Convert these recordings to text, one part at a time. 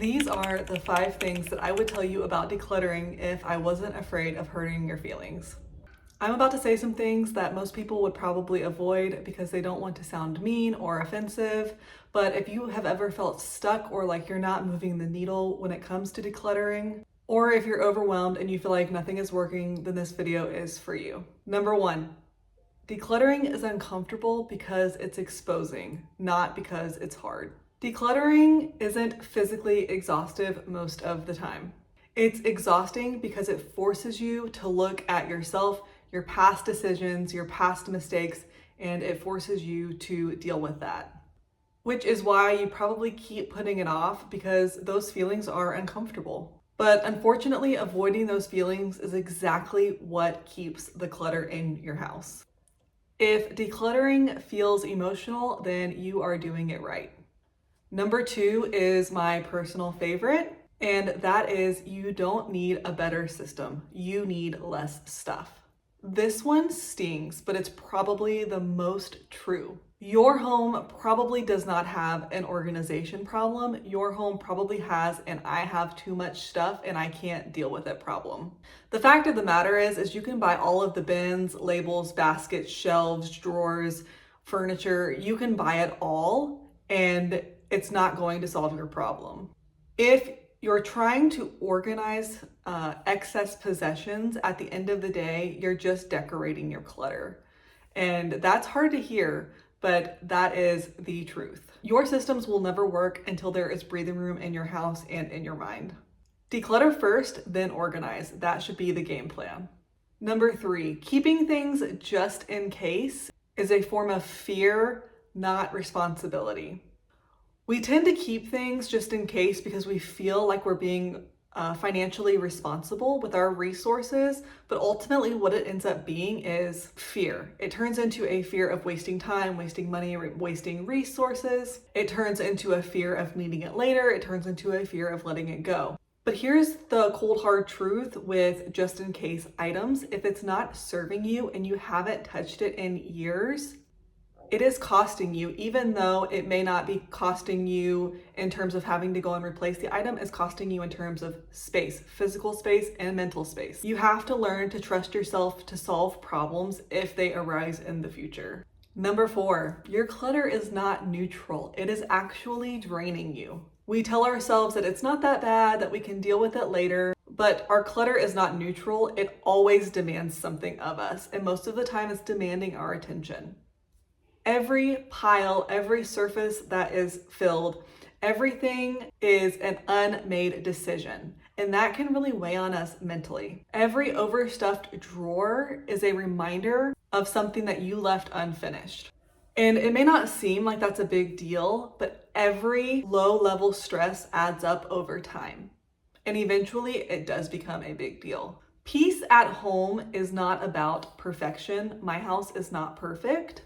These are the 5 things that I would tell you about decluttering if I wasn't afraid of hurting your feelings. I'm about to say some things that most people would probably avoid because they don't want to sound mean or offensive, but if you have ever felt stuck or like you're not moving the needle when it comes to decluttering, or if you're overwhelmed and you feel like nothing is working, then this video is for you. Number 1, decluttering is uncomfortable because it's exposing, not because it's hard. Decluttering isn't physically exhaustive most of the time. It's exhausting because it forces you to look at yourself, your past decisions, your past mistakes, and it forces you to deal with that. Which is why you probably keep putting it off because those feelings are uncomfortable. But unfortunately, avoiding those feelings is exactly what keeps the clutter in your house. If decluttering feels emotional, then you are doing it right. Number 2 is my personal favorite, and that is you don't need a better system. You need less stuff. This one stings, but it's probably the most true. Your home probably does not have an organization problem. Your home probably has an I have too much stuff and I can't deal with it problem. The fact of the matter is you can buy all of the bins, labels, baskets, shelves, drawers, furniture. You can buy it all and it's not going to solve your problem. If you're trying to organize excess possessions, at the end of the day, you're just decorating your clutter. And that's hard to hear, but that is the truth. Your systems will never work until there is breathing room in your house and in your mind. Declutter first, then organize. That should be the game plan. Number 3, keeping things just in case is a form of fear, not responsibility. We tend to keep things just in case because we feel like we're being financially responsible with our resources, but ultimately what it ends up being is fear. It turns into a fear of wasting time, wasting money, wasting resources. It turns into a fear of needing it later. It turns into a fear of letting it go. But here's the cold hard truth with just in case items. If it's not serving you and you haven't touched it in years, it is costing you, even though it may not be costing you in terms of having to go and replace the item, it's costing you in terms of space, physical space and mental space. You have to learn to trust yourself to solve problems if they arise in the future. Number 4, your clutter is not neutral. It is actually draining you. We tell ourselves that it's not that bad, that we can deal with it later, but our clutter is not neutral. It always demands something of us, and most of the time it's demanding our attention. Every pile, every surface that is filled, everything is an unmade decision, and that can really weigh on us mentally. Every overstuffed drawer is a reminder of something that you left unfinished. And it may not seem like that's a big deal, but every low-level stress adds up over time. And eventually it does become a big deal. Peace at home is not about perfection. My house is not perfect.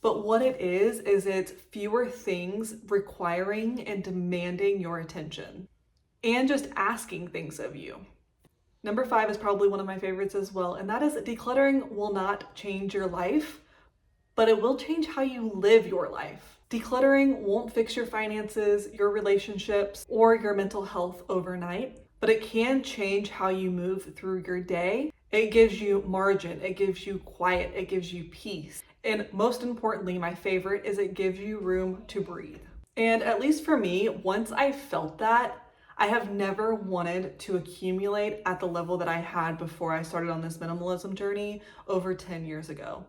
But what it is it's fewer things requiring and demanding your attention and just asking things of you. Number 5 is probably one of my favorites as well, and that is decluttering will not change your life, but it will change how you live your life. Decluttering won't fix your finances, your relationships, or your mental health overnight, but it can change how you move through your day. It gives you margin, it gives you quiet, it gives you peace. And most importantly, my favorite is it gives you room to breathe. And at least for me, once I felt that, I have never wanted to accumulate at the level that I had before I started on this minimalism journey over 10 years ago.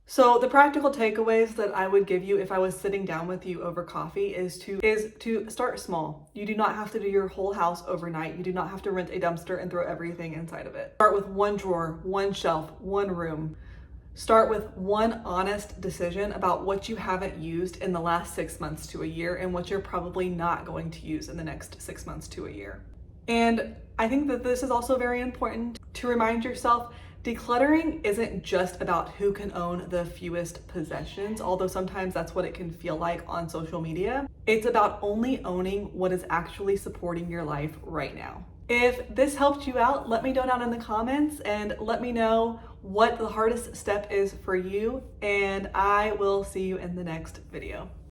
So the practical takeaways that I would give you if I was sitting down with you over coffee is to start small. You do not have to do your whole house overnight. You do not have to rent a dumpster and throw everything inside of it. Start with one drawer, one shelf, one room. Start with one honest decision about what you haven't used in the last 6 months to a year and what you're probably not going to use in the next 6 months to a year. And I think that this is also very important to remind yourself, decluttering isn't just about who can own the fewest possessions, although sometimes that's what it can feel like on social media. It's about only owning what is actually supporting your life right now. If this helped you out, let me know down in the comments and let me know what the hardest step is for you, and I will see you in the next video.